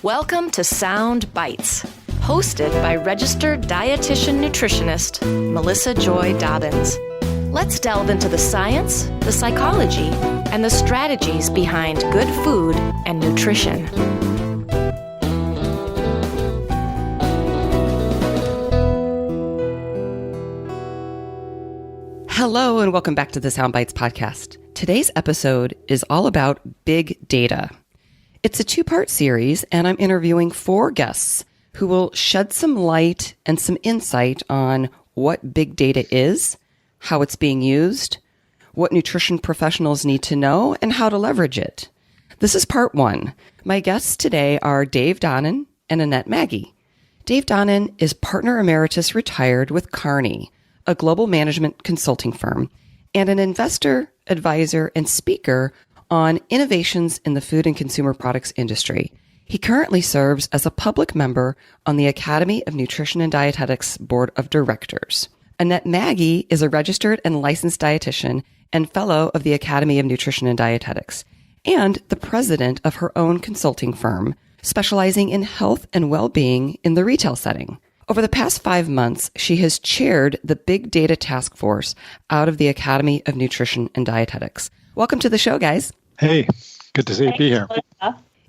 Welcome to Sound Bites, hosted by registered dietitian nutritionist Melissa Joy Dobbins. Let's delve into the science, the psychology, and the strategies behind good food and nutrition. Hello and welcome back to the Sound Bites podcast. Today's episode is all about big data. It's a two-part series, and I'm interviewing 4 guests who will shed some light and some insight on what big data is, how it's being used, what nutrition professionals need to know, and how to leverage it. This is part 1. My guests today are Dave Donnan and Annette Maggi. Dave Donnan is partner emeritus retired with Kearney, a global management consulting firm, and an investor, advisor, and speaker on innovations in the food and consumer products industry. He currently serves as a public member on the Academy of Nutrition and Dietetics Board of Directors. Annette Maggi is a registered and licensed dietitian and fellow of the Academy of Nutrition and Dietetics, and the president of her own consulting firm, specializing in health and well-being in the retail setting. Over the past 5 months, she has chaired the Big Data Task Force out of the Academy of Nutrition and Dietetics. Welcome to the show, guys. Hey, good to be here.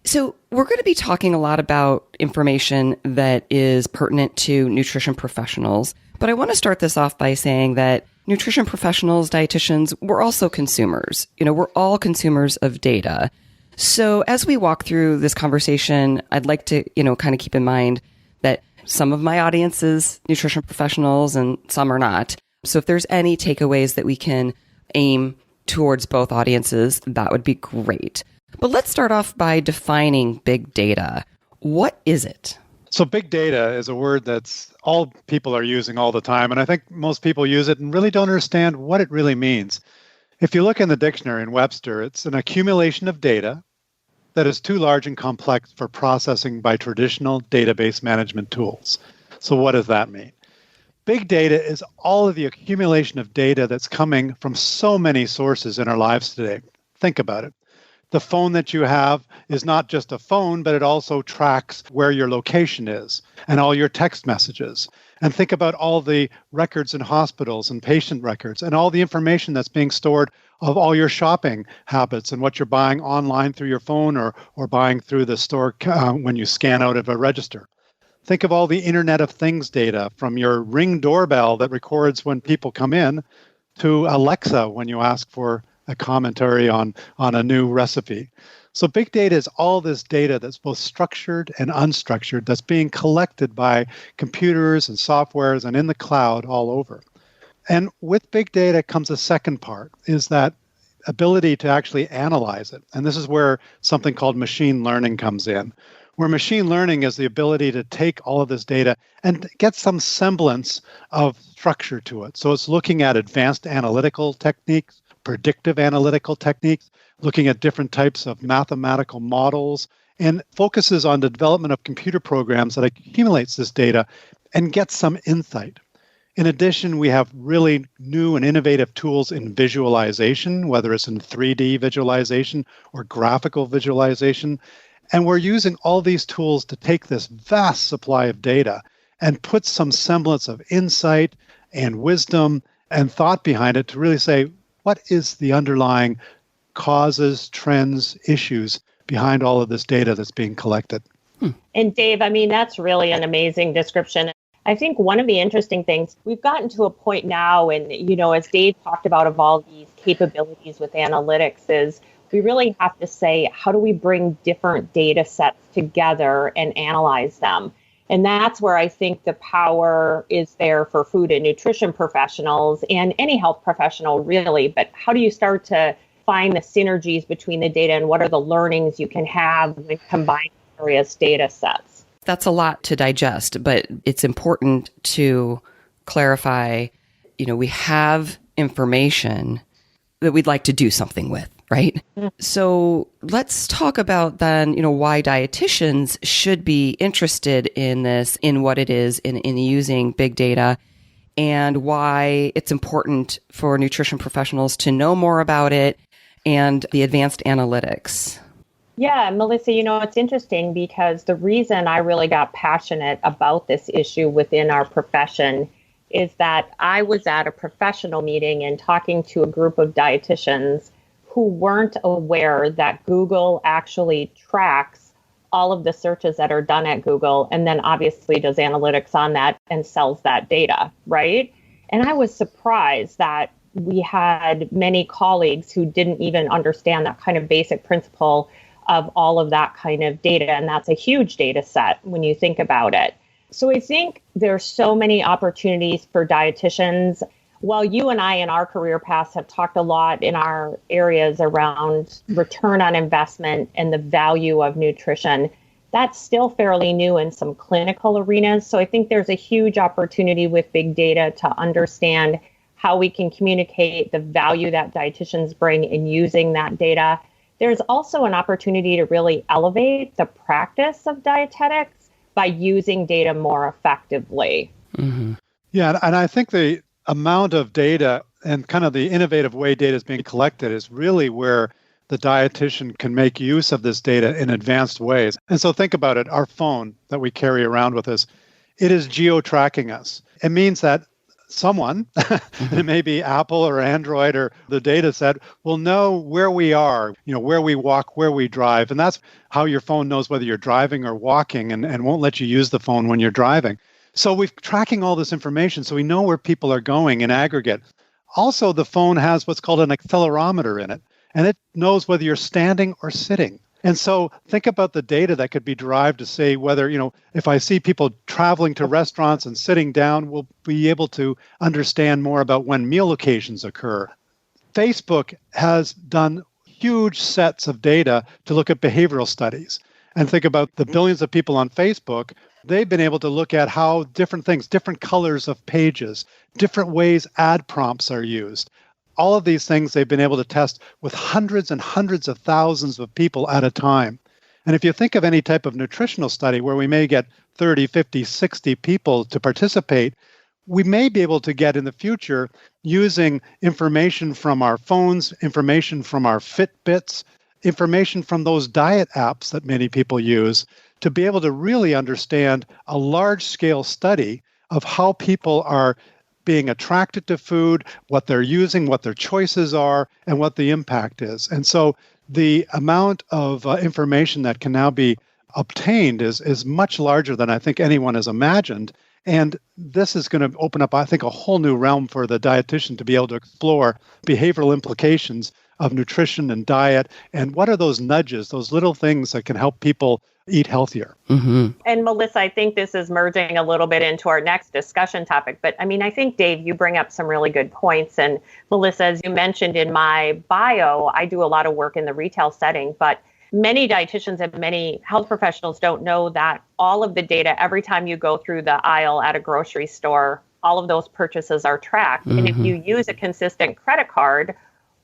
So we're going to be talking a lot about information that is pertinent to nutrition professionals, but I want to start this off by saying that nutrition professionals, dietitians, we're also consumers. We're all consumers of data. So as we walk through this conversation, I'd like to, kind of keep in mind that some of my audience is nutrition professionals and some are not. So if there's any takeaways that we can aim towards both audiences, that would be great. But let's start off by defining big data. What is it? So big data is a word that's all people are using all the time. And I think most people use it and really don't understand what it really means. If you look in the dictionary in Webster, it's an accumulation of data that is too large and complex for processing by traditional database management tools. So what does that mean? Big data is all of the accumulation of data that's coming from so many sources in our lives today. Think about it. The phone that you have is not just a phone, but it also tracks where your location is and all your text messages. And think about all the records in hospitals and patient records and all the information that's being stored of all your shopping habits and what you're buying online through your phone or buying through the store when you scan out of a register. Think of all the Internet of Things data, from your Ring doorbell that records when people come in to Alexa when you ask for a commentary on a new recipe. So big data is all this data that's both structured and unstructured that's being collected by computers and softwares and in the cloud all over. And with big data comes a second part, is that ability to actually analyze it. And this is where something called machine learning comes in, where machine learning is the ability to take all of this data and get some semblance of structure to it. So it's looking at advanced analytical techniques, predictive analytical techniques, looking at different types of mathematical models, and focuses on the development of computer programs that accumulates this data and gets some insight. In addition, we have really new and innovative tools in visualization, whether it's in 3D visualization or graphical visualization. And we're using all these tools to take this vast supply of data and put some semblance of insight and wisdom and thought behind it to really say, what is the underlying causes, trends, issues behind all of this data that's being collected? And Dave, that's really an amazing description. I think one of the interesting things, we've gotten to a point now, and, as Dave talked about of all these capabilities with analytics, is we really have to say, how do we bring different data sets together and analyze them? And that's where I think the power is there for food and nutrition professionals and any health professional, really. But how do you start to find the synergies between the data and what are the learnings you can have when combining various data sets? That's a lot to digest, but it's important to clarify, we have information that we'd like to do something with, right? Mm-hmm. So let's talk about then, why dietitians should be interested in this, in what it is, in using big data, and why it's important for nutrition professionals to know more about it and the advanced analytics. Yeah, Melissa, it's interesting because the reason I really got passionate about this issue within our profession is that I was at a professional meeting and talking to a group of dietitians who weren't aware that Google actually tracks all of the searches that are done at Google and then obviously does analytics on that and sells that data, right? And I was surprised that we had many colleagues who didn't even understand that kind of basic principle of all of that kind of data. And that's a huge data set when you think about it. So I think there's so many opportunities for dietitians. While you and I in our career paths have talked a lot in our areas around return on investment and the value of nutrition, that's still fairly new in some clinical arenas. So I think there's a huge opportunity with big data to understand how we can communicate the value that dietitians bring in using that data. There's also an opportunity to really elevate the practice of dietetics by using data more effectively. Mm-hmm. Yeah, and I think the amount of data and kind of the innovative way data is being collected is really where the dietitian can make use of this data in advanced ways. And so think about it, our phone that we carry around with us, it is geo-tracking us. It means that someone, it may be Apple or Android or the data set, will know where we are, where we walk, where we drive. And that's how your phone knows whether you're driving or walking and won't let you use the phone when you're driving. So we're tracking all this information so we know where people are going in aggregate. Also, the phone has what's called an accelerometer in it, and it knows whether you're standing or sitting. And so think about the data that could be derived to say whether, if I see people traveling to restaurants and sitting down, we'll be able to understand more about when meal occasions occur. Facebook has done huge sets of data to look at behavioral studies. And think about the billions of people on Facebook. They've been able to look at how different things, different colors of pages, different ways ad prompts are used. All of these things they've been able to test with hundreds and hundreds of thousands of people at a time. And if you think of any type of nutritional study where we may get 30, 50, 60 people to participate, we may be able to get in the future using information from our phones, information from our Fitbits, information from those diet apps that many people use to be able to really understand a large-scale study of how people are being attracted to food, what they're using, what their choices are, and what the impact is. And so the amount of information that can now be obtained is much larger than I think anyone has imagined. And this is going to open up, I think, a whole new realm for the dietitian to be able to explore behavioral implications of nutrition and diet. And what are those nudges, those little things that can help people eat healthier? Mm-hmm. And Melissa, I think this is merging a little bit into our next discussion topic. But I think, Dave, you bring up some really good points. And Melissa, as you mentioned in my bio, I do a lot of work in the retail setting, but many dietitians and many health professionals don't know that all of the data, every time you go through the aisle at a grocery store, all of those purchases are tracked. Mm-hmm. And if you use a consistent credit card,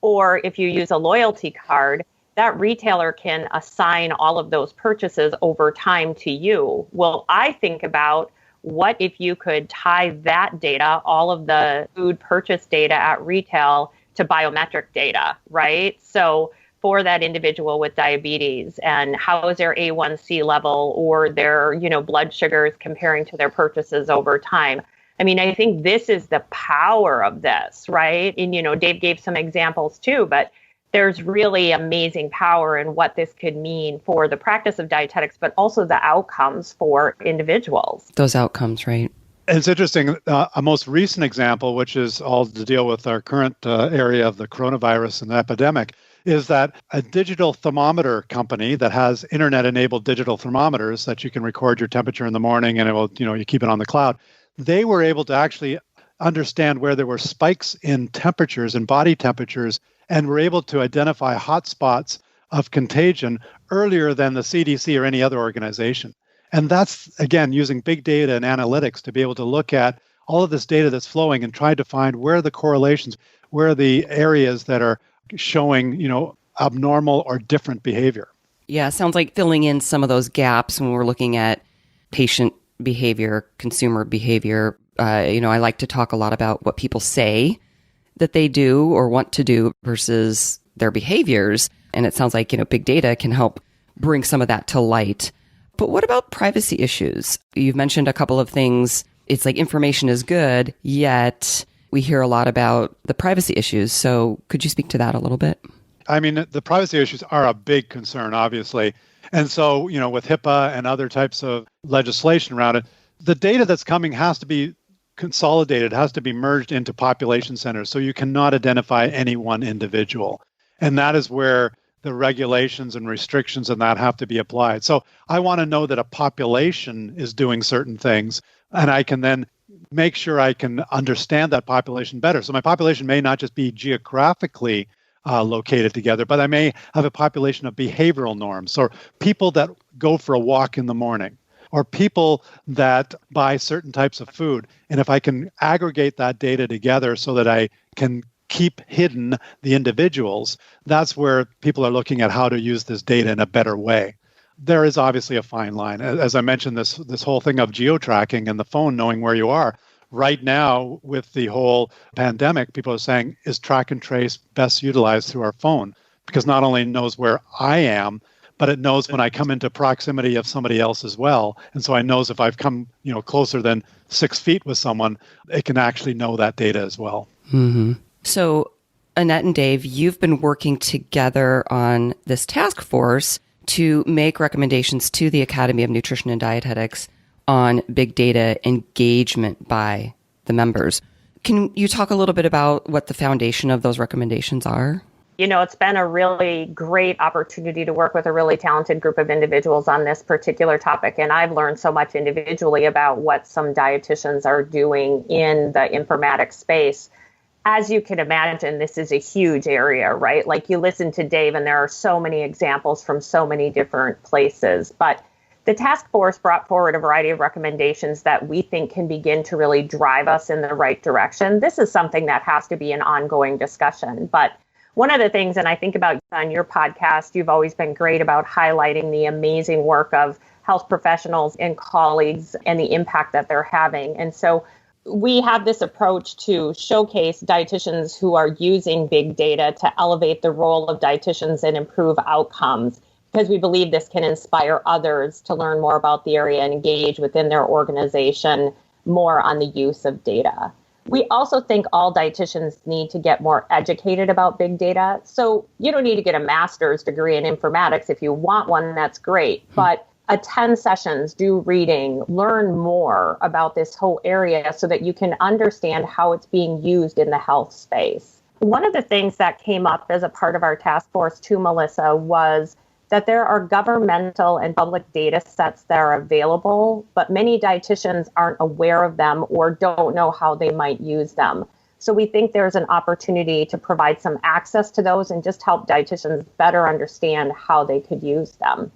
or if you use a loyalty card, that retailer can assign all of those purchases over time to you. Well, I think about what if you could tie that data, all of the food purchase data at retail, to biometric data, right? So for that individual with diabetes, and how is their A1C level or their, blood sugars comparing to their purchases over time. I think this is the power of this, right? And, Dave gave some examples too, but there's really amazing power in what this could mean for the practice of dietetics, but also the outcomes for individuals. Those outcomes, right? It's interesting. A most recent example, which is all to deal with our current area of the coronavirus and epidemic, is that a digital thermometer company that has internet-enabled digital thermometers that you can record your temperature in the morning and it will, you keep it on the cloud. They were able to actually understand where there were spikes in temperatures and body temperatures and were able to identify hotspots of contagion earlier than the CDC or any other organization. And that's, again, using big data and analytics to be able to look at all of this data that's flowing and try to find where are the correlations, where are the areas that are showing, abnormal or different behavior. Yeah, sounds like filling in some of those gaps when we're looking at patient behavior, consumer behavior. I like to talk a lot about what people say that they do or want to do versus their behaviors. And it sounds like, big data can help bring some of that to light. But what about privacy issues? You've mentioned a couple of things. It's like information is good, yet we hear a lot about the privacy issues. So could you speak to that a little bit? I mean, the privacy issues are a big concern, obviously. And so, with HIPAA and other types of legislation around it, the data that's coming has to be consolidated, has to be merged into population centers. So you cannot identify any one individual. And that is where the regulations and restrictions and that have to be applied. So I want to know that a population is doing certain things, and I can then make sure I can understand that population better. So my population may not just be geographically located together, but I may have a population of behavioral norms, or people that go for a walk in the morning, or people that buy certain types of food. And if I can aggregate that data together so that I can keep hidden the individuals, that's where people are looking at how to use this data in a better way. There is obviously a fine line. As I mentioned, this whole thing of geo-tracking and the phone knowing where you are. Right now, with the whole pandemic, people are saying, is track and trace best utilized through our phone? Because not only knows where I am, but it knows when I come into proximity of somebody else as well. And so it knows if I've come closer than 6 feet with someone, it can actually know that data as well. Mm-hmm. So Annette and Dave, you've been working together on this task force to make recommendations to the Academy of Nutrition and Dietetics on big data engagement by the members. Can you talk a little bit about what the foundation of those recommendations are? It's been a really great opportunity to work with a really talented group of individuals on this particular topic. And I've learned so much individually about what some dietitians are doing in the informatics space. As you can imagine, this is a huge area, right? Like you listen to Dave, and there are so many examples from so many different places. But the task force brought forward a variety of recommendations that we think can begin to really drive us in the right direction. This is something that has to be an ongoing discussion. But one of the things, and I think about on your podcast, you've always been great about highlighting the amazing work of health professionals and colleagues and the impact that they're having. And so we have this approach to showcase dietitians who are using big data to elevate the role of dietitians and improve outcomes, because we believe this can inspire others to learn more about the area and engage within their organization more on the use of data. We also think all dietitians need to get more educated about big data. So you don't need to get a master's degree in informatics. If you want one, that's great. But attend sessions, do reading, learn more about this whole area so that you can understand how it's being used in the health space. One of the things that came up as a part of our task force too, Melissa, was that there are governmental and public data sets that are available, but many dietitians aren't aware of them or don't know how they might use them. So we think there's an opportunity to provide some access to those and just help dietitians better understand how they could use them.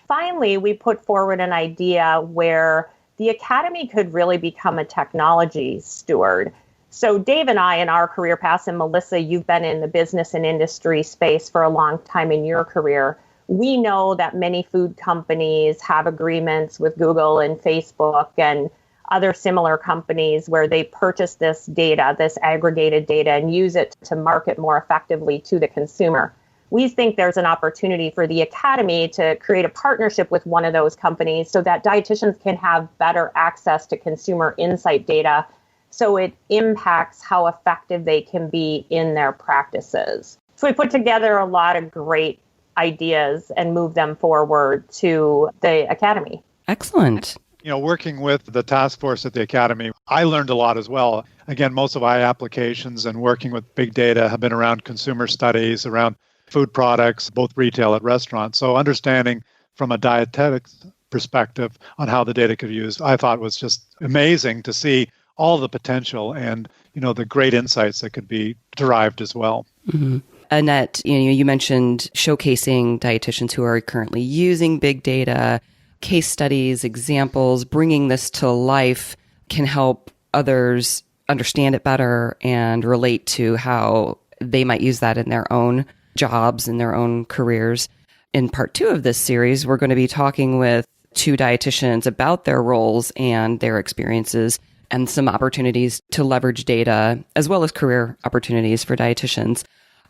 Finally, we put forward an idea where the Academy could really become a technology steward. So Dave and I, in our career paths, and Melissa, you've been in the business and industry space for a long time in your career. We know that many food companies have agreements with Google and Facebook and other similar companies where they purchase this data, this aggregated data, and use it to market more effectively to the consumer. We think there's an opportunity for the Academy to create a partnership with one of those companies so that dietitians can have better access to consumer insight data so it impacts how effective they can be in their practices. So we put together a lot of great ideas and move them forward to the Academy. Excellent. Working with the task force at the Academy, I learned a lot as well. Again, most of my applications and working with big data have been around consumer studies, around food products, both retail and restaurants. So understanding from a dietetics perspective on how the data could be used, I thought was just amazing to see all the potential and, the great insights that could be derived as well. Mm-hmm. Annette, you mentioned showcasing dietitians who are currently using big data, case studies, examples, bringing this to life can help others understand it better and relate to how they might use that in their own jobs, in their own careers. In part 2 of this series, we're going to be talking with 2 dietitians about their roles and their experiences and some opportunities to leverage data as well as career opportunities for dietitians.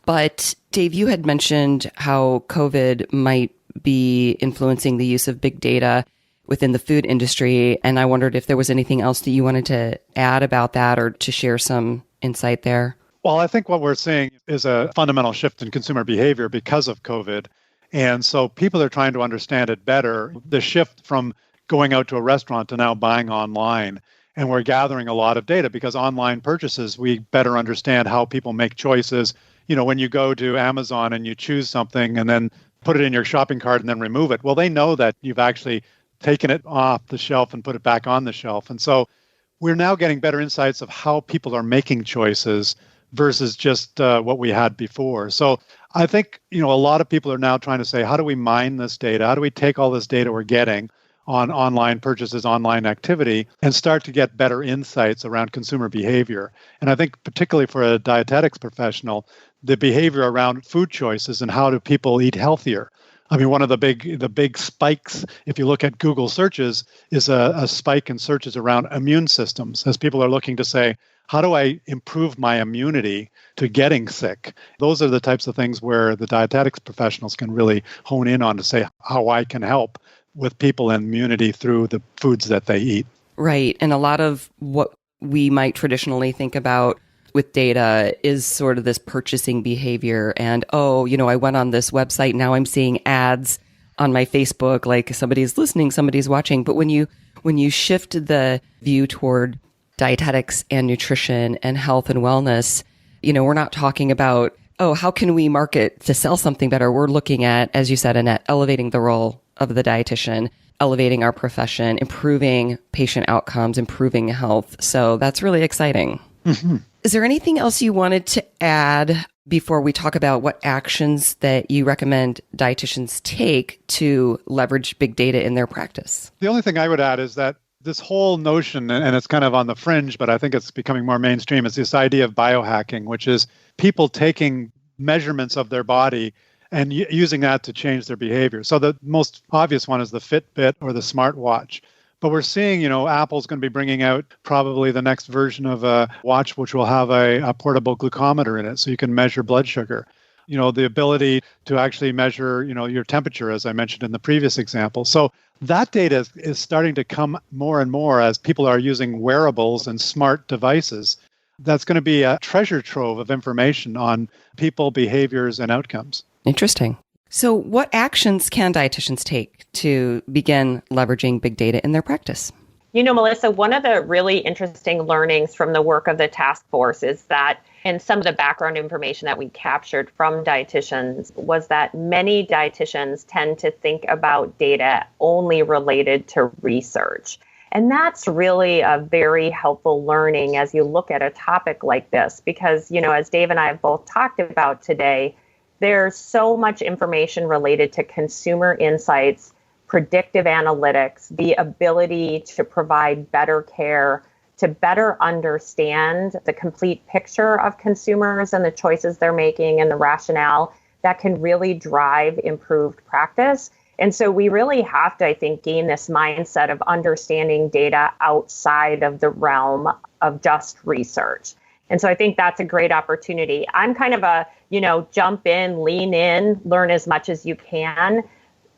But Dave, you had mentioned how COVID might be influencing the use of big data within the food industry. And I wondered if there was anything else that you wanted to add about that or to share some insight there. Well, I think what we're seeing is a fundamental shift in consumer behavior because of COVID. And so people are trying to understand it better. The shift from going out to a restaurant to now buying online. And we're gathering a lot of data because online purchases, we better understand how people make choices. You know, when you go to Amazon and you choose something and then put it in your shopping cart and then remove it, well, they know that you've actually taken it off the shelf and put it back on the shelf. And so we're now getting better insights of how people are making choices versus just what we had before. So I think, a lot of people are now trying to say, how do we mine this data? How do we take all this data we're getting on online purchases, online activity, and start to get better insights around consumer behavior? And I think particularly for a dietetics professional, the behavior around food choices and how do people eat healthier. I mean, one of the big spikes, if you look at Google searches, is a spike in searches around immune systems, as people are looking to say, how do I improve my immunity to getting sick? Those are the types of things where the dietetics professionals can really hone in on to say how I can help with people and immunity through the foods that they eat. Right. And a lot of what we might traditionally think about with data is sort of this purchasing behavior. And, I went on this website, now I'm seeing ads on my Facebook, like somebody's listening, somebody's watching. But when you shift the view toward dietetics and nutrition and health and wellness, we're not talking about, how can we market to sell something better? We're looking at, as you said, Annette, elevating the role of the dietitian, elevating our profession, improving patient outcomes, improving health. So that's really exciting. Mm-hmm. Is there anything else you wanted to add before we talk about what actions that you recommend dietitians take to leverage big data in their practice? The only thing I would add is that this whole notion, and it's kind of on the fringe, but I think it's becoming more mainstream, is this idea of biohacking, which is people taking measurements of their body and using that to change their behavior. So the most obvious one is the Fitbit or the smartwatch. But we're seeing, Apple's going to be bringing out probably the next version of a watch, which will have a portable glucometer in it, so you can measure blood sugar. The ability to actually measure, your temperature, as I mentioned in the previous example. So that data is starting to come more and more as people are using wearables and smart devices. That's going to be a treasure trove of information on people, behaviors, and outcomes. Interesting. So what actions can dietitians take to begin leveraging big data in their practice? Melissa, one of the really interesting learnings from the work of the task force is that, and some of the background information that we captured from dietitians, was that many dietitians tend to think about data only related to research. And that's really a very helpful learning as you look at a topic like this, because, as Dave and I have both talked about today, there's so much information related to consumer insights, predictive analytics, the ability to provide better care, to better understand the complete picture of consumers and the choices they're making and the rationale that can really drive improved practice. And so we really have to, I think, gain this mindset of understanding data outside of the realm of just research. And so I think that's a great opportunity. I'm kind of a, jump in, lean in, learn as much as you can.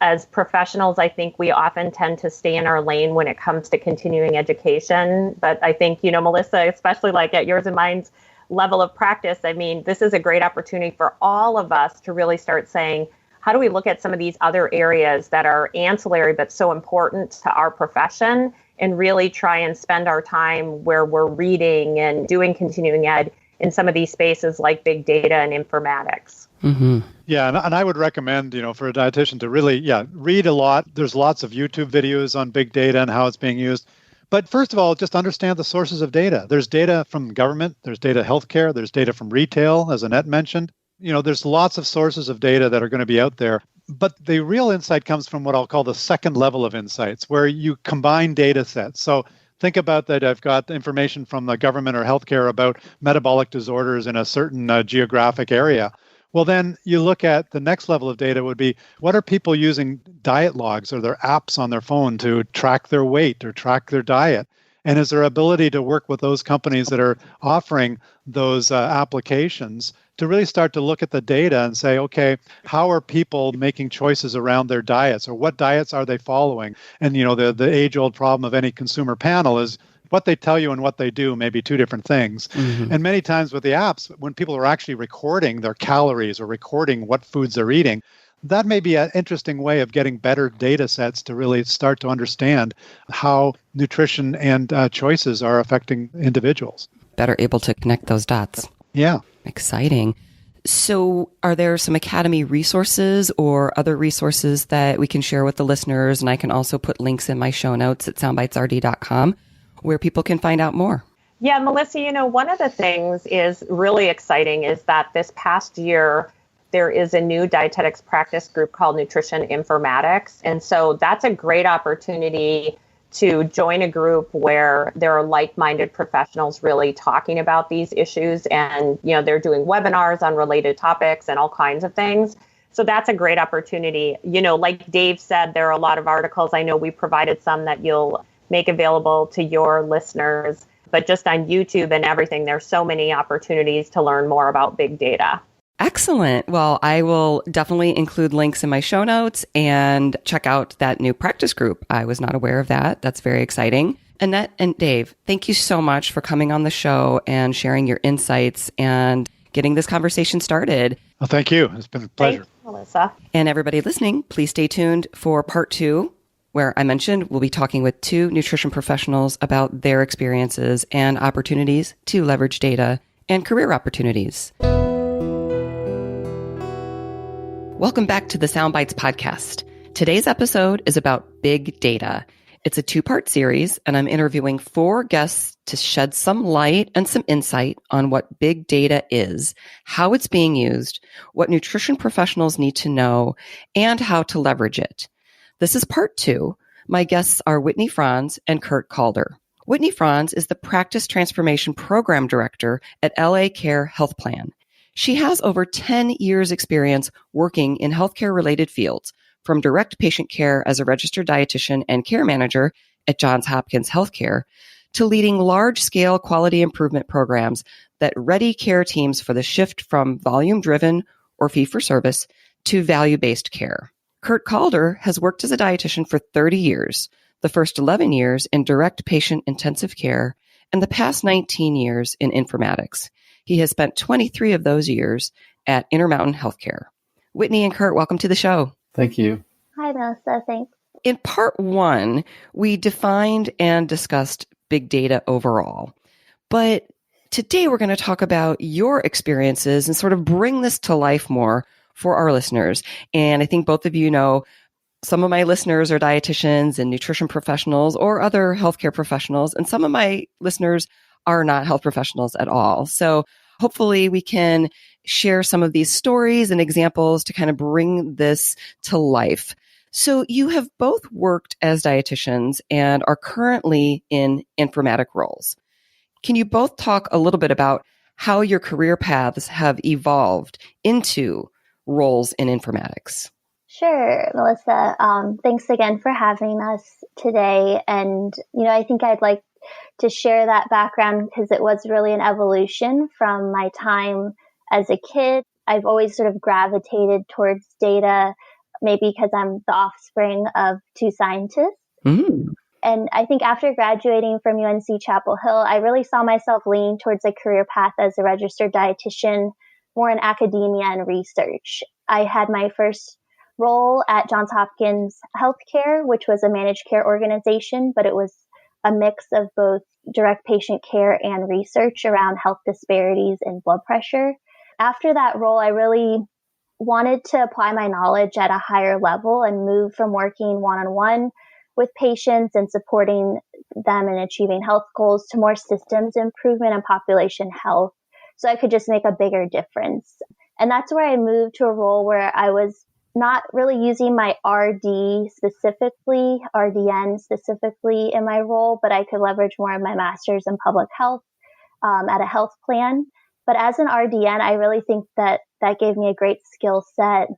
As professionals, I think we often tend to stay in our lane when it comes to continuing education. But I think, Melissa, especially like at yours and mine's level of practice, I mean, this is a great opportunity for all of us to really start saying, how do we look at some of these other areas that are ancillary but so important to our profession and really try and spend our time where we're reading and doing continuing ed in some of these spaces like big data and informatics. Mm-hmm. Yeah, and I would recommend, for a dietitian to really, read a lot. There's lots of YouTube videos on big data and how it's being used. But first of all, just understand the sources of data. There's data from government, there's data healthcare, there's data from retail, as Annette mentioned. There's lots of sources of data that are going to be out there. But the real insight comes from what I'll call the second level of insights, where you combine data sets. So think about that. I've got information from the government or healthcare about metabolic disorders in a certain geographic area. Well, then you look at the next level of data would be, what are people using diet logs or their apps on their phone to track their weight or track their diet? And is there ability to work with those companies that are offering those applications to really start to look at the data and say, okay, how are people making choices around their diets, or what diets are they following? And the age-old problem of any consumer panel is what they tell you and what they do may be two different things. Mm-hmm. And many times with the apps, when people are actually recording their calories or recording what foods they're eating, that may be an interesting way of getting better data sets to really start to understand how nutrition and choices are affecting individuals. Better able to connect those dots. Yeah. Exciting. So are there some Academy resources or other resources that we can share with the listeners? And I can also put links in my show notes at soundbitesrd.com where people can find out more. Yeah, Melissa, one of the things is really exciting is that this past year, there is a new dietetics practice group called Nutrition Informatics. And so that's a great opportunity to join a group where there are like-minded professionals really talking about these issues. And, they're doing webinars on related topics and all kinds of things. So that's a great opportunity. Like Dave said, there are a lot of articles. I know we provided some that you'll make available to your listeners. But just on YouTube and everything, there's so many opportunities to learn more about big data. Excellent. Well, I will definitely include links in my show notes and check out that new practice group. I was not aware of that. That's very exciting. Annette and Dave, thank you so much for coming on the show and sharing your insights and getting this conversation started. Well, thank you. It's been a pleasure. Thanks, Melissa. And everybody listening, please stay tuned for part 2, where I mentioned we'll be talking with 2 nutrition professionals about their experiences and opportunities to leverage data and career opportunities. Welcome back to the Soundbites podcast. Today's episode is about big data. It's a 2-part series, and I'm interviewing 4 guests to shed some light and some insight on what big data is, how it's being used, what nutrition professionals need to know, and how to leverage it. This is part 2. My guests are Whitney Franz and Kurt Calder. Whitney Franz is the Practice Transformation Program Director at LA Care Health Plan. She has over 10 years experience working in healthcare-related fields, from direct patient care as a registered dietitian and care manager at Johns Hopkins Healthcare to leading large-scale quality improvement programs that ready care teams for the shift from volume-driven or fee-for-service to value-based care. Kurt Calder has worked as a dietitian for 30 years, the first 11 years in direct patient intensive care, and the past 19 years in informatics. He has spent 23 of those years at Intermountain Healthcare. Whitney and Kurt, welcome to the show. Thank you. Hi, Melissa. Thanks. In part 1, we defined and discussed big data overall. But today we're going to talk about your experiences and sort of bring this to life more for our listeners. And I think both of you know some of my listeners are dietitians and nutrition professionals or other healthcare professionals, and some of my listeners are not health professionals at all. So hopefully we can share some of these stories and examples to kind of bring this to life. So you have both worked as dietitians and are currently in informatic roles. Can you both talk a little bit about how your career paths have evolved into roles in informatics? Sure, Melissa. Thanks again for having us today. And, I think I'd like to share that background because it was really an evolution from my time as a kid. I've always sort of gravitated towards data, maybe because I'm the offspring of 2 scientists. Mm. And I think after graduating from UNC Chapel Hill, I really saw myself leaning towards a career path as a registered dietitian, more in academia and research. I had my first role at Johns Hopkins Healthcare, which was a managed care organization, but it was a mix of both direct patient care and research around health disparities and blood pressure. After that role, I really wanted to apply my knowledge at a higher level and move from working one-on-one with patients and supporting them in achieving health goals to more systems improvement and population health, so I could just make a bigger difference. And that's where I moved to a role where I was not really using my RDN specifically in my role, but I could leverage more of my master's in public health at a health plan. But as an RDN, I really think that gave me a great skill set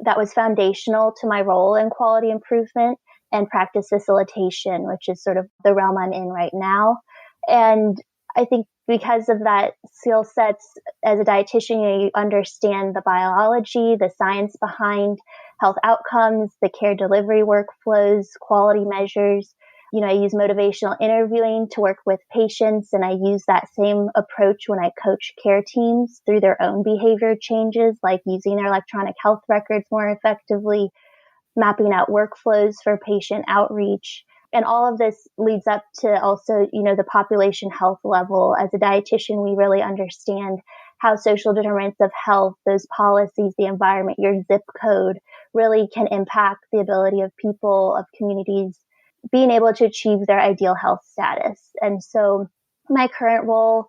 that was foundational to my role in quality improvement and practice facilitation, which is sort of the realm I'm in right now. And I think because of that skill sets as a dietitian, you understand the biology, the science behind health outcomes, the care delivery workflows, quality measures. I use motivational interviewing to work with patients, and I use that same approach when I coach care teams through their own behavior changes, like using their electronic health records more effectively, mapping out workflows for patient outreach. And all of this leads up to also, the population health level. As a dietitian, we really understand how social determinants of health, those policies, the environment, your zip code really can impact the ability of people, of communities, being able to achieve their ideal health status. And so my current role,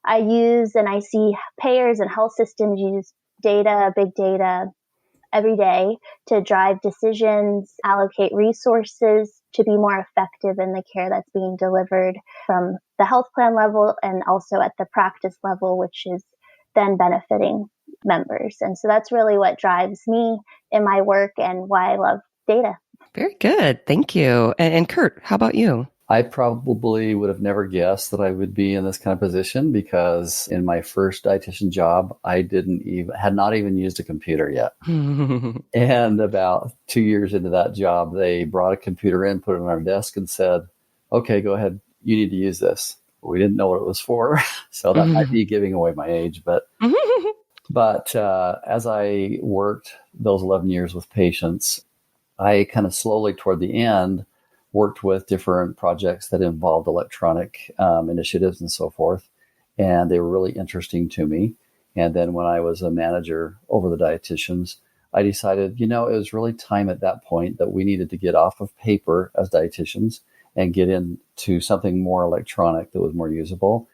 I use and I see payers and health systems use data, big data, every day to drive decisions, allocate resources to be more effective in the care that's being delivered from the health plan level and also at the practice level, which is then benefiting members. And so that's really what drives me in my work and why I love data. Very good. Thank you. And Kurt, how about you? I probably would have never guessed that I would be in this kind of position because in my first dietitian job, I had not even used a computer yet. And about 2 years into that job, they brought a computer in, put it on our desk and said, okay, go ahead. You need to use this. We didn't know what it was for. So that might be giving away my age, but as I worked those 11 years with patients, I kind of slowly toward the end worked with different projects that involved electronic initiatives and so forth. And they were really interesting to me. And then when I was a manager over the dietitians, I decided, it was really time at that point that we needed to get off of paper as dietitians and get into something more electronic that was more usable.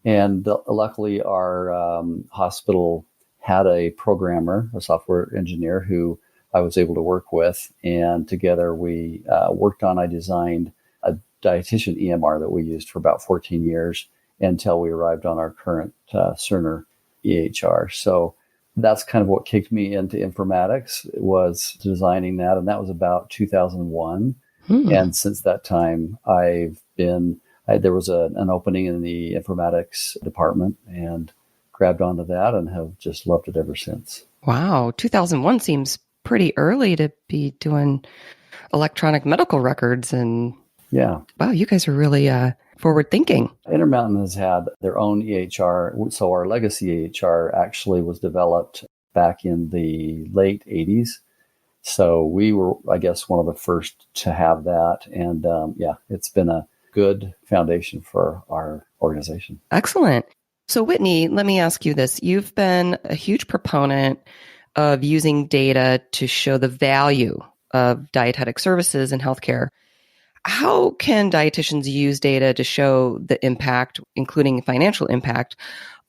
And luckily, our hospital had a programmer, a software engineer who I was able to work with, and together we I designed a dietitian EMR that we used for about 14 years until we arrived on our current Cerner EHR. So that's kind of what kicked me into informatics, was designing that, and that was about 2001. And since that time, there was an opening in the informatics department and grabbed onto that and have just loved it ever since. Wow, 2001 seems pretty early to be doing electronic medical records. And yeah, wow, you guys are really forward thinking. Intermountain has had their own EHR. So our legacy EHR actually was developed back in the late 80s. So we were, I guess, one of the first to have that. And it's been a good foundation for our organization. Excellent. So Whitney, let me ask you this. You've been a huge proponent of using data to show the value of dietetic services in healthcare. How can dietitians use data to show the impact, including financial impact,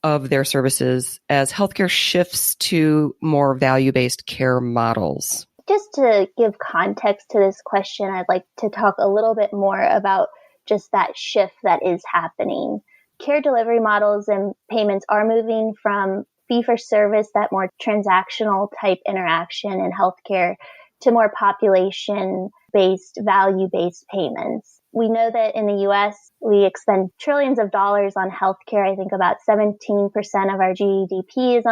of their services as healthcare shifts to more value-based care models? Just to give context to this question, I'd like to talk a little bit more about just that shift that is happening. Care delivery models and payments are moving from fee-for-service, that more transactional type interaction in healthcare, to more population-based, value-based payments. We know that in the U.S., we expend trillions of dollars on healthcare. I think about 17% of our GDP is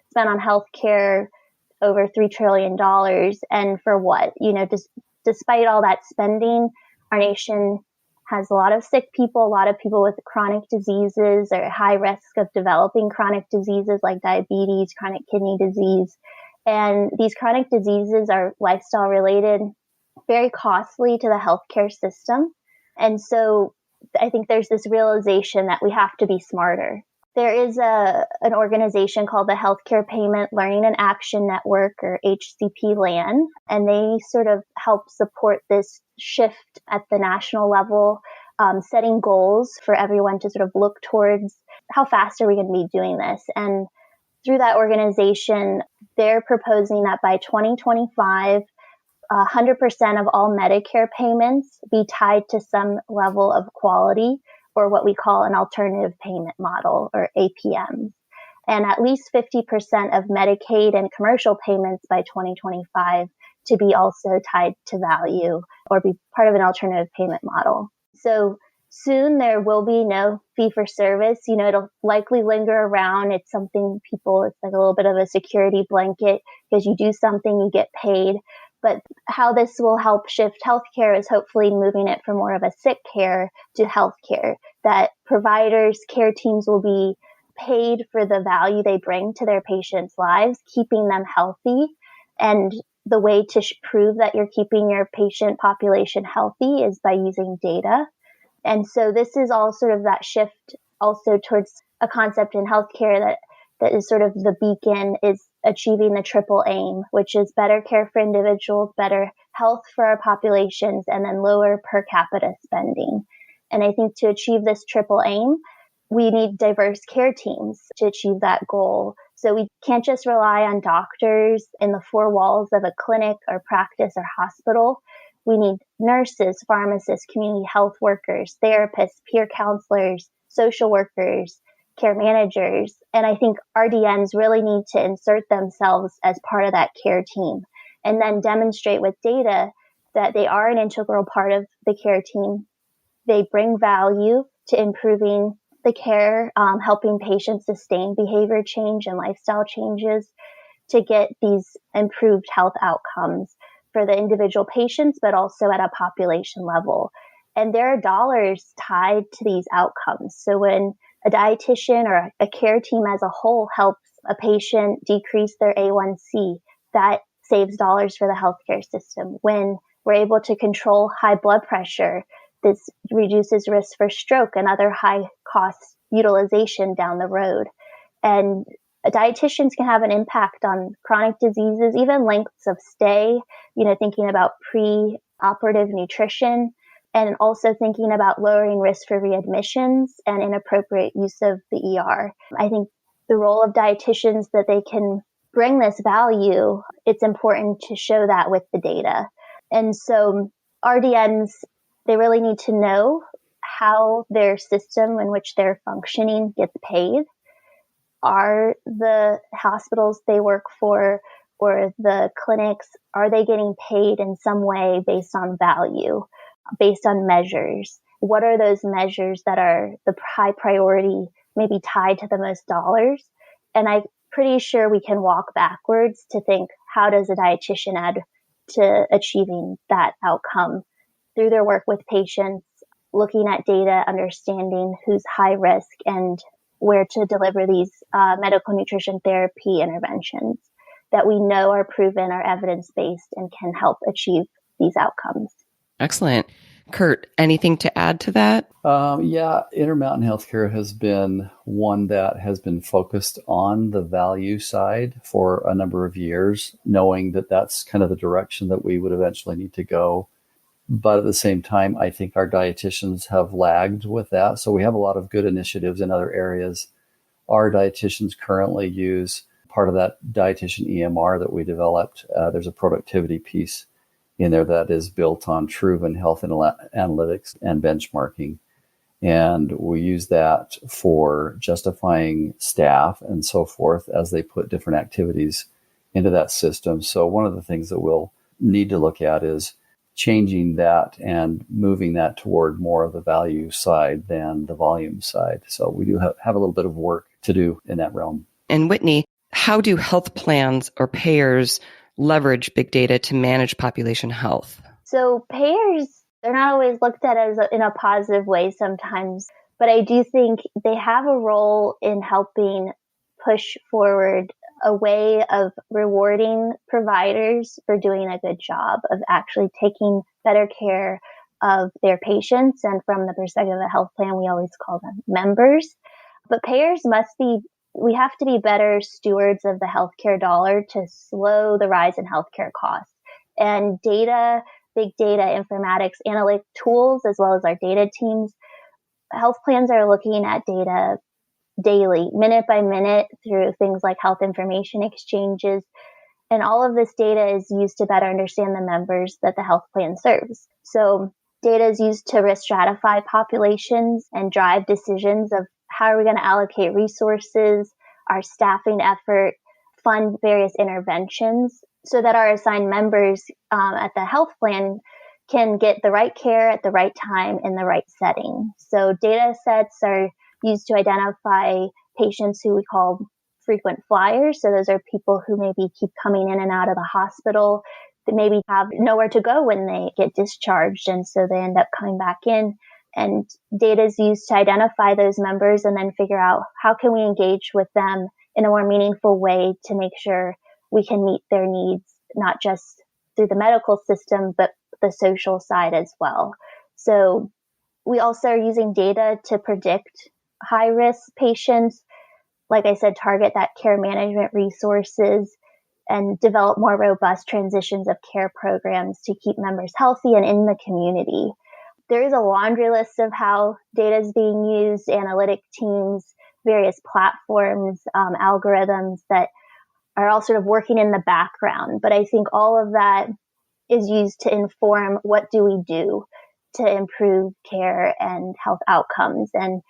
spent on healthcare, over $3 trillion. And for what? Despite all that spending, our nation has a lot of sick people, a lot of people with chronic diseases or high risk of developing chronic diseases like diabetes, chronic kidney disease. And these chronic diseases are lifestyle related, very costly to the healthcare system. And so I think there's this realization that we have to be smarter. There is an organization called the Healthcare Payment Learning and Action Network, or HCP-LAN, and they sort of help support this shift at the national level, setting goals for everyone to sort of look towards how fast are we going to be doing this. And through that organization, they're proposing that by 2025, 100% of all Medicare payments be tied to some level of quality, or what we call an alternative payment model, or APM. And at least 50% of Medicaid and commercial payments by 2025 to be also tied to value or be part of an alternative payment model. So soon there will be no fee for service. It'll likely linger around. It's something it's like a little bit of a security blanket because you do something, you get paid. But how this will help shift healthcare is hopefully moving it from more of a sick care to healthcare, that providers, care teams will be paid for the value they bring to their patients' lives, keeping them healthy. And the way to prove that you're keeping your patient population healthy is by using data. And so this is all sort of that shift also towards a concept in healthcare that is sort of the beacon, is achieving the triple aim, which is better care for individuals, better health for our populations, and then lower per capita spending. And I think to achieve this triple aim, we need diverse care teams to achieve that goal. So we can't just rely on doctors in the four walls of a clinic or practice or hospital. We need nurses, pharmacists, community health workers, therapists, peer counselors, social workers, care managers. And I think RDNs really need to insert themselves as part of that care team and then demonstrate with data that they are an integral part of the care team. They bring value to improving the care, helping patients sustain behavior change and lifestyle changes to get these improved health outcomes for the individual patients, but also at a population level. And there are dollars tied to these outcomes. So when a dietitian or a care team as a whole helps a patient decrease their A1C, that saves dollars for the healthcare system. When we're able to control high blood pressure, this reduces risk for stroke and other high cost utilization down the road. And dietitians can have an impact on chronic diseases, even lengths of stay, thinking about pre-operative nutrition, and also thinking about lowering risk for readmissions and inappropriate use of the ER. I think the role of dietitians, that they can bring this value, it's important to show that with the data. And so RDNs, they really need to know how their system in which they're functioning gets paid. Are the hospitals they work for or the clinics, are they getting paid in some way based on value, based on measures? What are those measures that are the high priority, maybe tied to the most dollars? And I'm pretty sure we can walk backwards to think, how does a dietitian add to achieving that outcome through their work with patients, looking at data, understanding who's high risk and where to deliver these medical nutrition therapy interventions that we know are proven, are evidence-based, and can help achieve these outcomes. Excellent. Kurt, anything to add to that? Intermountain Healthcare has been one that has been focused on the value side for a number of years, knowing that that's kind of the direction that we would eventually need to go. But at the same time, I think our dietitians have lagged with that. So we have a lot of good initiatives in other areas. Our dietitians currently use part of that dietitian EMR that we developed. There's a productivity piece in there that is built on proven health analytics and benchmarking. And we use that for justifying staff and so forth as they put different activities into that system. So one of the things that we'll need to look at is changing that and moving that toward more of the value side than the volume side. So we do have a little bit of work to do in that realm. And Whitney, how do health plans or payers leverage big data to manage population health? So payers, they're not always looked at as in a positive way sometimes, but I do think they have a role in helping push forward a way of rewarding providers for doing a good job of actually taking better care of their patients. And from the perspective of a health plan, we always call them members. But payers we have to be better stewards of the healthcare dollar to slow the rise in healthcare costs. And data, big data, informatics, analytic tools, as well as our data teams, health plans are looking at data daily, minute by minute, through things like health information exchanges. And all of this data is used to better understand the members that the health plan serves. So data is used to risk stratify populations and drive decisions of how are we going to allocate resources, our staffing effort, fund various interventions. so that our assigned members at the health plan can get the right care at the right time in the right setting. So data sets are used to identify patients who we call frequent flyers. So those are people who maybe keep coming in and out of the hospital, that maybe have nowhere to go when they get discharged. And so they end up coming back in. And data is used to identify those members and then figure out how can we engage with them in a more meaningful way to make sure we can meet their needs, not just through the medical system, but the social side as well. So we also are using data to predict high-risk patients, like I said, target that care management resources and develop more robust transitions of care programs to keep members healthy and in the community. There is a laundry list of how data is being used, analytic teams, various platforms, algorithms that are all sort of working in the background. But I think all of that is used to inform what do we do to improve care and health outcomes. And,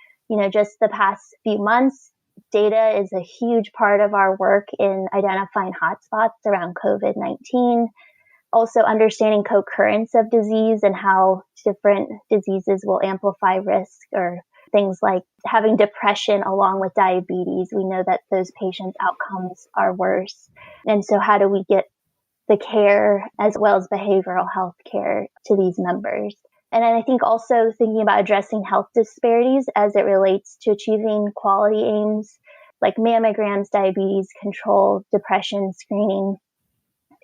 just the past few months, data is a huge part of our work in identifying hotspots around COVID-19. Also understanding co-occurrence of disease and how different diseases will amplify risk, or things like having depression along with diabetes. We know that those patients' outcomes are worse. And so how do we get the care as well as behavioral health care to these members? And then I think also thinking about addressing health disparities as it relates to achieving quality aims like mammograms, diabetes control, depression screening.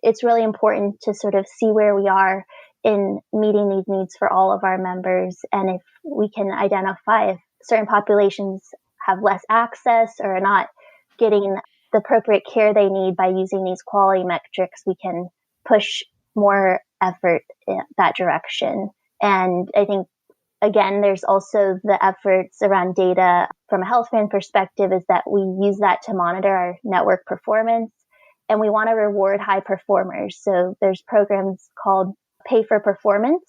It's really important to sort of see where we are in meeting these needs for all of our members. And if we can identify if certain populations have less access or are not getting the appropriate care they need by using these quality metrics, we can push more effort in that direction. And I think, again, there's also the efforts around data from a health plan perspective is that we use that to monitor our network performance. And we want to reward high performers. So there's programs called Pay for Performance,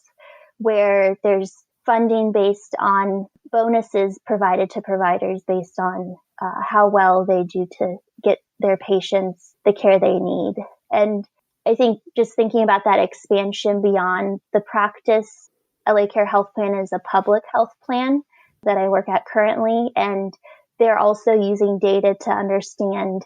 where there's funding based on bonuses provided to providers based on how well they do to get their patients the care they need. And I think just thinking about that expansion beyond the practice, LA Care Health Plan is a public health plan that I work at currently. And they're also using data to understand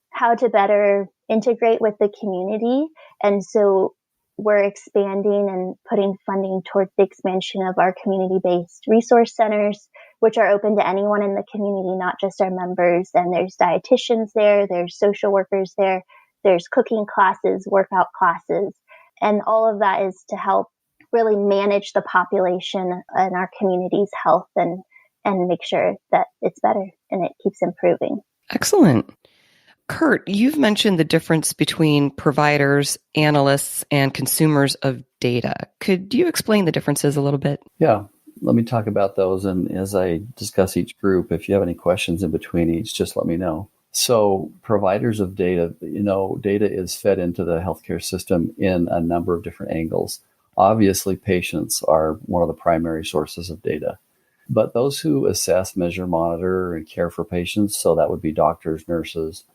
how to better integrate with the community. And so we're expanding and putting funding towards the expansion of our community-based resource centers, which are open to anyone in the community, not just our members. And there's dietitians there, there's social workers there, there's cooking classes, workout classes. And all of that is to help really manage the population and our community's health and make sure that it's better and it keeps improving. Excellent. Kurt, you've mentioned the difference between providers, analysts, and consumers of data. Could you explain the differences a little bit? Yeah, let me talk about those. And as I discuss each group, if you have any questions in between each, just let me know. So providers of data, data is fed into the healthcare system in a number of different angles. Obviously, patients are one of the primary sources of data. But those who assess, measure, monitor, and care for patients, so that would be doctors, nurses,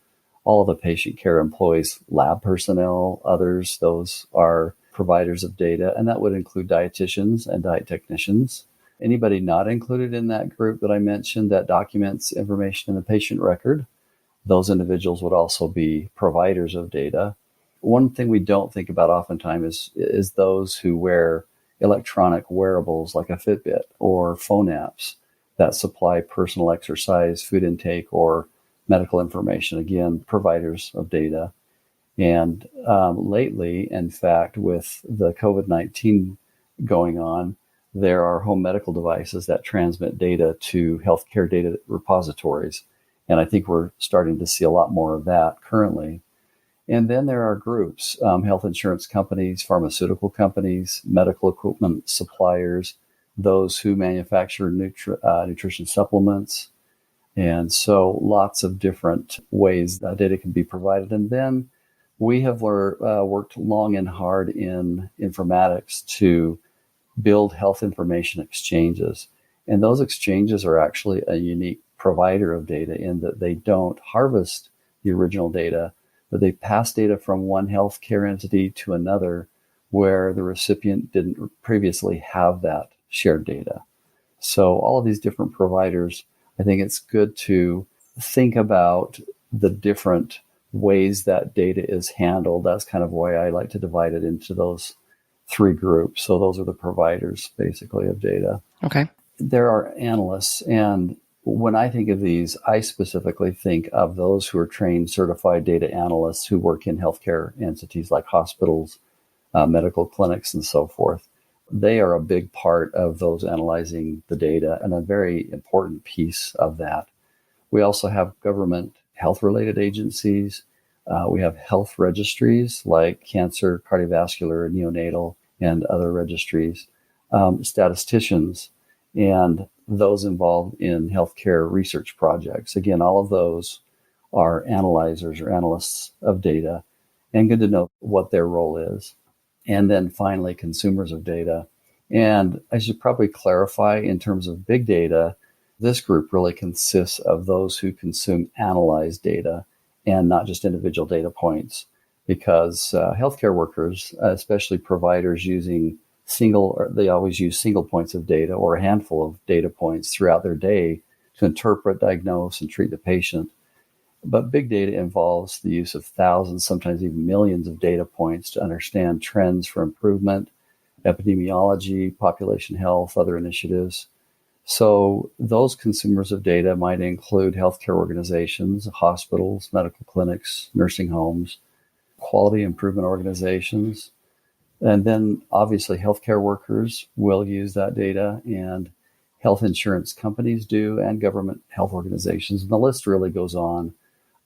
all of the patient care employees, lab personnel, others, those are providers of data. And that would include dietitians and diet technicians. Anybody not included in that group that I mentioned that documents information in the patient record, those individuals would also be providers of data. One thing we don't think about oftentimes is those who wear electronic wearables like a Fitbit or phone apps that supply personal exercise, food intake, or medical information, again, providers of data. And lately, in fact, with the COVID-19 going on, there are home medical devices that transmit data to healthcare data repositories. And I think we're starting to see a lot more of that currently. And then there are groups, health insurance companies, pharmaceutical companies, medical equipment suppliers, those who manufacture nutrition supplements. And so lots of different ways that data can be provided. And then we have worked long and hard in Informatics to build health information exchanges. And those exchanges are actually a unique provider of data in that they don't harvest the original data. but they pass data from one healthcare entity to another where the recipient didn't previously have that shared data. So all of these different providers, I think it's good to think about the different ways that data is handled. That's kind of why I like to divide it into those three groups. So those are the providers, basically, of data. Okay. There are analysts, and when I think of these, I specifically think of those who are trained, certified data analysts who work in healthcare entities like hospitals, medical clinics, and so forth. They are a big part of those analyzing the data and a very important piece of that. We also have government health-related agencies. We have health registries like cancer, cardiovascular, neonatal, and other registries, statisticians, and those involved in healthcare research projects. Again, all of those are analyzers or analysts of data, and good to know what their role is. And then finally, consumers of data. And I should probably clarify in terms of big data, this group really consists of those who consume analyzed data and not just individual data points, because healthcare workers, especially providers they always use single points of data or a handful of data points throughout their day to interpret, diagnose, and treat the patient. But big data involves the use of thousands, sometimes even millions of data points to understand trends for improvement, epidemiology, population health, other initiatives. So those consumers of data might include healthcare organizations, hospitals, medical clinics, nursing homes, quality improvement organizations. And then obviously healthcare workers will use that data, and health insurance companies do, and government health organizations. And the list really goes on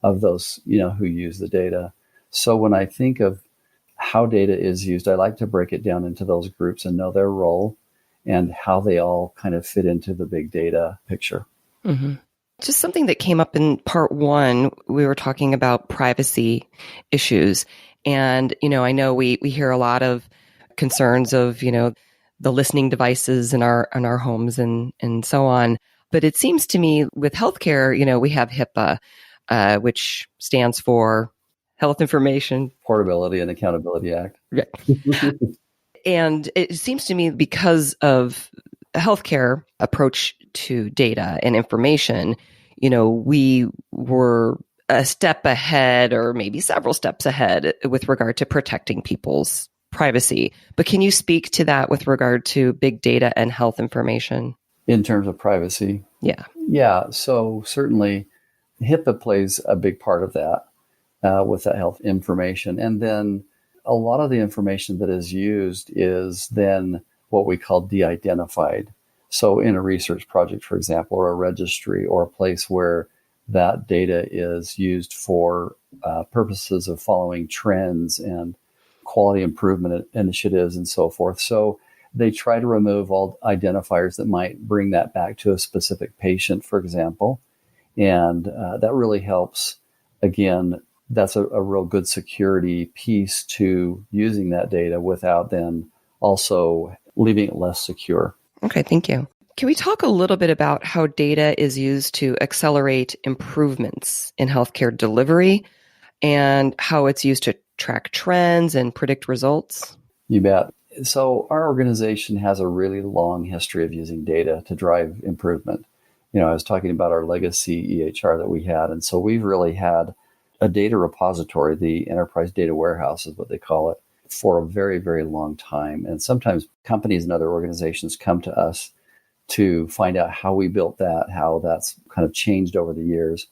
of those, who use the data. So when I think of how data is used, I like to break it down into those groups and know their role and how they all kind of fit into the big data picture. Mm-hmm. Just something that came up in part one, we were talking about privacy issues. And, I know we hear a lot of concerns of, the listening devices in our homes and so on. But it seems to me with healthcare, we have HIPAA, which stands for Health Information Portability and Accountability Act. Right. And it seems to me because of a healthcare approach to data and information, we were a step ahead or maybe several steps ahead with regard to protecting people's privacy. But can you speak to that with regard to big data and health information? In terms of privacy? Yeah. Yeah. So certainly HIPAA plays a big part of that with that health information. And then a lot of the information that is used is then what we call de-identified. So in a research project, for example, or a registry or a place where that data is used for purposes of following trends and quality improvement initiatives and so forth. So they try to remove all identifiers that might bring that back to a specific patient, for example. And that really helps. Again, that's a real good security piece to using that data without then also leaving it less secure. Okay, thank you. Can we talk a little bit about how data is used to accelerate improvements in healthcare delivery and how it's used to track trends and predict results? You bet. So our organization has a really long history of using data to drive improvement. I was talking about our legacy EHR that we had. And so we've really had a data repository, the enterprise data warehouse is what they call it, for a very, very long time. And sometimes companies and other organizations come to us to find out how we built that, how that's kind of changed over the years.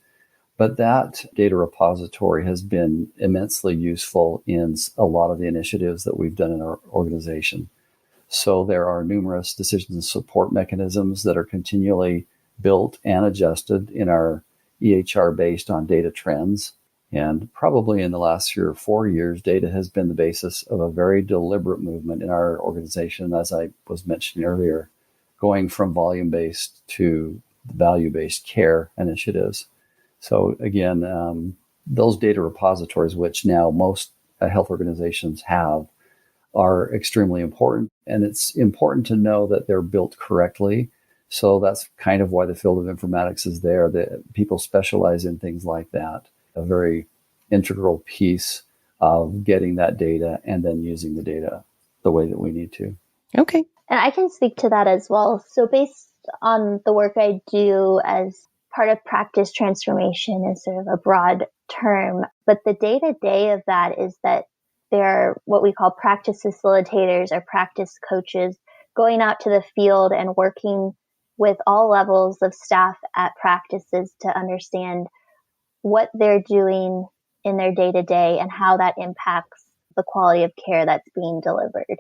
But that data repository has been immensely useful in a lot of the initiatives that we've done in our organization. So there are numerous decision and support mechanisms that are continually built and adjusted in our EHR based on data trends. And probably in the last 3 or 4 years, data has been the basis of a very deliberate movement in our organization, as I was mentioning earlier, going from volume-based to value-based care initiatives. So again, those data repositories, which now most health organizations have, are extremely important. And it's important to know that they're built correctly. So that's kind of why the field of informatics is there, that people specialize in things like that, a very integral piece of getting that data and then using the data the way that we need to. Okay. And I can speak to that as well. So based on the work I do as part of practice transformation is sort of a broad term, but the day-to-day of that is that there are what we call practice facilitators or practice coaches going out to the field and working with all levels of staff at practices to understand what they're doing in their day-to-day and how that impacts the quality of care that's being delivered.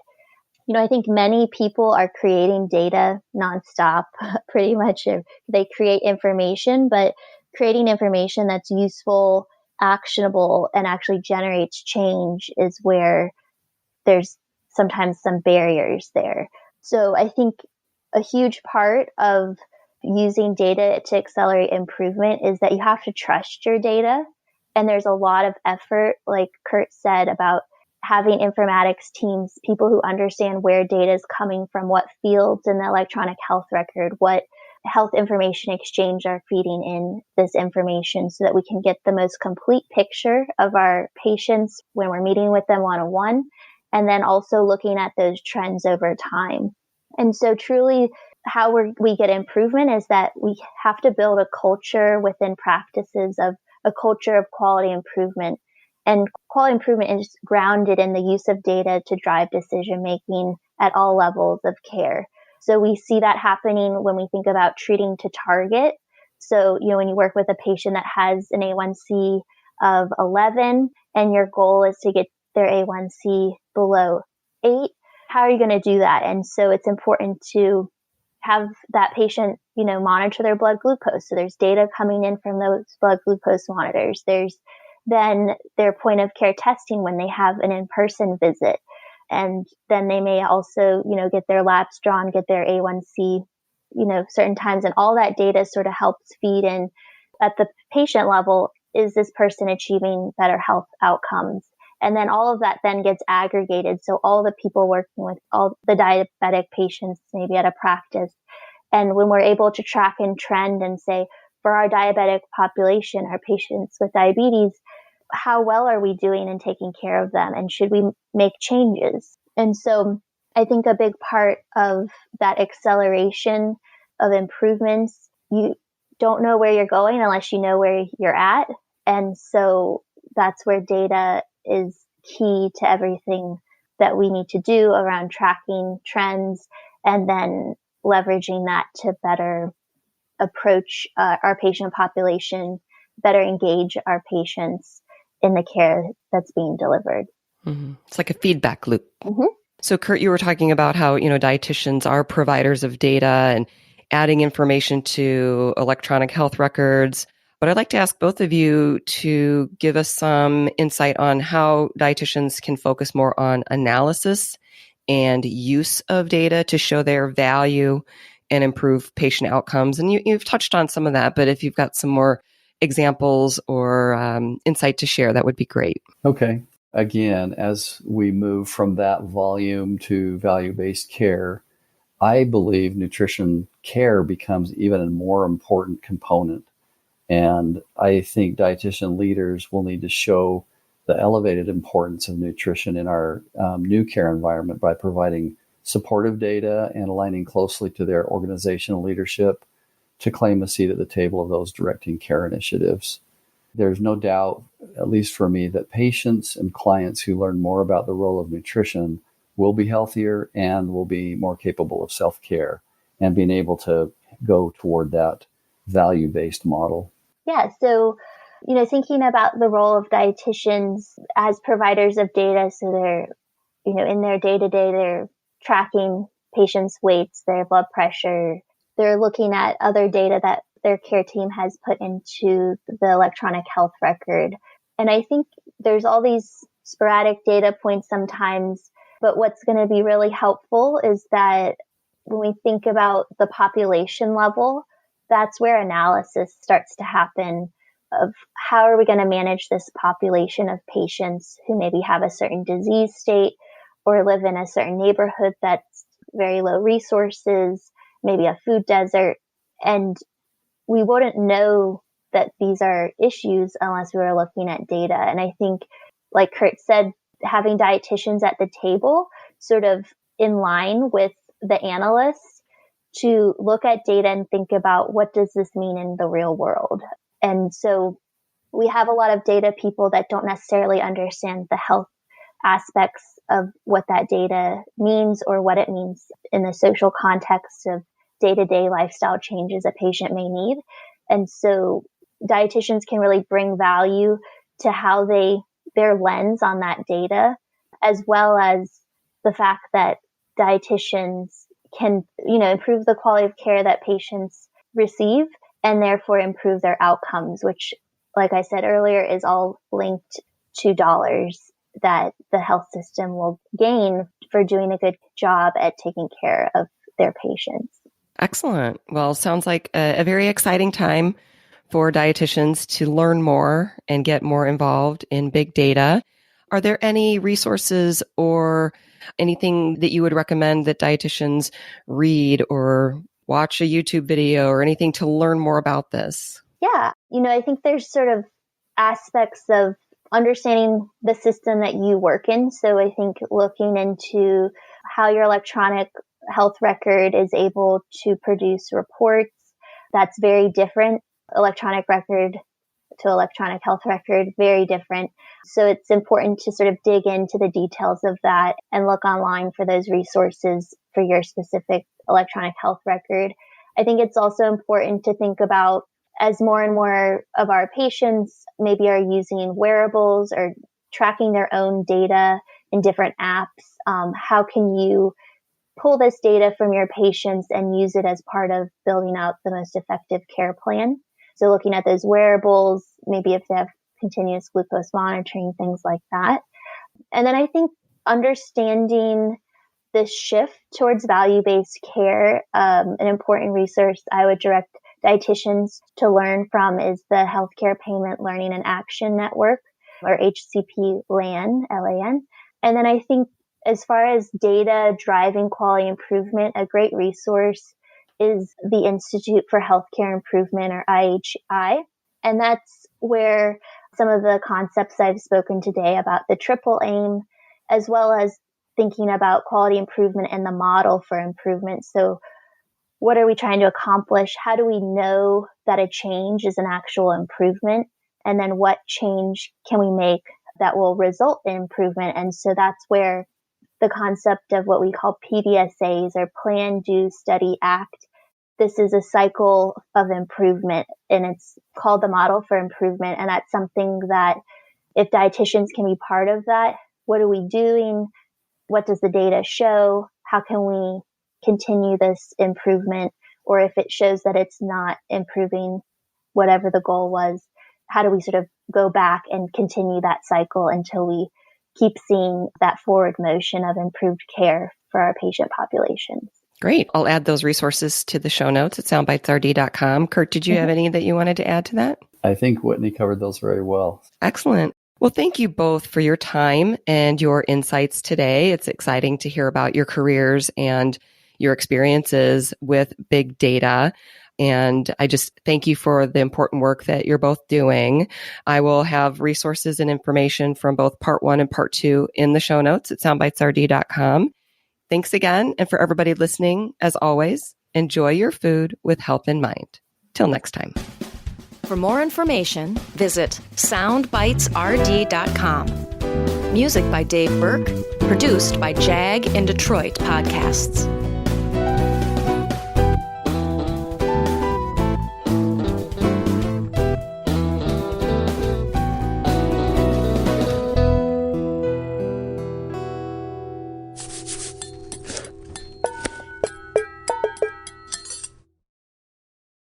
I think many people are creating data nonstop, pretty much. They create information, but creating information that's useful, actionable, and actually generates change is where there's sometimes some barriers there. So I think a huge part of using data to accelerate improvement is that you have to trust your data. And there's a lot of effort, like Kurt said, about having informatics teams, people who understand where data is coming from, what fields in the electronic health record, what health information exchange are feeding in this information so that we can get the most complete picture of our patients when we're meeting with them one-on-one, and then also looking at those trends over time. And so truly how we get improvement is that we have to build a culture within practices of a culture of quality improvement. And quality improvement is grounded in the use of data to drive decision-making at all levels of care. So we see that happening when we think about treating to target. So, when you work with a patient that has an A1C of 11 and your goal is to get their A1C below 8, how are you going to do that? And so it's important to have that patient, monitor their blood glucose. So there's data coming in from those blood glucose monitors. There's then their point of care testing when they have an in-person visit. And then they may also, get their labs drawn, get their A1C, certain times. And all that data sort of helps feed in at the patient level. Is this person achieving better health outcomes? And then all of that then gets aggregated. So all the people working with all the diabetic patients, maybe at a practice. And when we're able to track and trend and say, for our diabetic population, our patients with diabetes, how well are we doing in taking care of them? And should we make changes? And so I think a big part of that acceleration of improvements, you don't know where you're going unless you know where you're at. And so that's where data is key to everything that we need to do around tracking trends and then leveraging that to better approach our patient population, better engage our patients in the care that's being delivered. Mm-hmm. It's like a feedback loop. Mm-hmm. So Kurt, you were talking about how, dietitians are providers of data and adding information to electronic health records. But I'd like to ask both of you to give us some insight on how dietitians can focus more on analysis and use of data to show their value and improve patient outcomes. And you've touched on some of that, but if you've got some more examples or insight to share, that would be great. Okay. Again, as we move from that volume to value-based care, I believe nutrition care becomes even a more important component. And I think dietitian leaders will need to show the elevated importance of nutrition in our new care environment by providing supportive data and aligning closely to their organizational leadership to claim a seat at the table of those directing care initiatives. There's no doubt, at least for me, that patients and clients who learn more about the role of nutrition will be healthier and will be more capable of self-care and being able to go toward that value-based model. Yeah, so, thinking about the role of dietitians as providers of data, so they're, in their day-to-day, they're tracking patients' weights, their blood pressure, they're looking at other data that their care team has put into the electronic health record. And I think there's all these sporadic data points sometimes, but what's going to be really helpful is that when we think about the population level, that's where analysis starts to happen of how are we going to manage this population of patients who maybe have a certain disease state or live in a certain neighborhood that's very low resources, maybe a food desert. And we wouldn't know that these are issues unless we were looking at data. And I think, like Kurt said, having dietitians at the table sort of in line with the analysts to look at data and think about what does this mean in the real world. And so we have a lot of data people that don't necessarily understand the health aspects of what that data means or what it means in the social context of day-to-day lifestyle changes a patient may need. And so dietitians can really bring value to how their lens on that data, as well as the fact that dietitians can, improve the quality of care that patients receive and therefore improve their outcomes, which, like I said earlier, is all linked to dollars that the health system will gain for doing a good job at taking care of their patients. Excellent. Well, sounds like a very exciting time for dietitians to learn more and get more involved in big data. Are there any resources or anything that you would recommend that dietitians read or watch a YouTube video or anything to learn more about this? Yeah. I think there's sort of aspects of understanding the system that you work in. So I think looking into how your electronic health record is able to produce reports, that's very different. Electronic record to electronic health record, very different. So it's important to sort of dig into the details of that and look online for those resources for your specific electronic health record. I think it's also important to think about, as more and more of our patients maybe are using wearables or tracking their own data in different apps, how can you pull this data from your patients and use it as part of building out the most effective care plan? So looking at those wearables, maybe if they have continuous glucose monitoring, things like that. And then I think understanding this shift towards value-based care, an important resource I would direct dietitians to learn from is the Healthcare Payment Learning and Action Network, or HCP LAN. And then I think as far as data driving quality improvement, a great resource is the Institute for Healthcare Improvement, or IHI. And that's where some of the concepts I've spoken today about the triple aim, as well as thinking about quality improvement and the model for improvement. So what are we trying to accomplish? How do we know that a change is an actual improvement? And then what change can we make that will result in improvement? And so that's where the concept of what we call PDSAs, or Plan, Do, Study, Act. This is a cycle of improvement, and it's called the Model for Improvement. And that's something that if dietitians can be part of that, what are we doing? What does the data show? How can we continue this improvement? Or if it shows that it's not improving whatever the goal was, how do we sort of go back and continue that cycle until we keep seeing that forward motion of improved care for our patient populations? Great. I'll add those resources to the show notes at soundbitesrd.com. Kurt, did you have any that you wanted to add to that? I think Whitney covered those very well. Excellent. Well, thank you both for your time and your insights today. It's exciting to hear about your careers and your experiences with big data. And I just thank you for the important work that you're both doing. I will have resources and information from both part 1 and part 2 in the show notes at soundbitesrd.com. Thanks again. And for everybody listening, as always, enjoy your food with health in mind. Till next time. For more information, visit soundbitesrd.com. Music by Dave Burke, produced by Jag in Detroit Podcasts.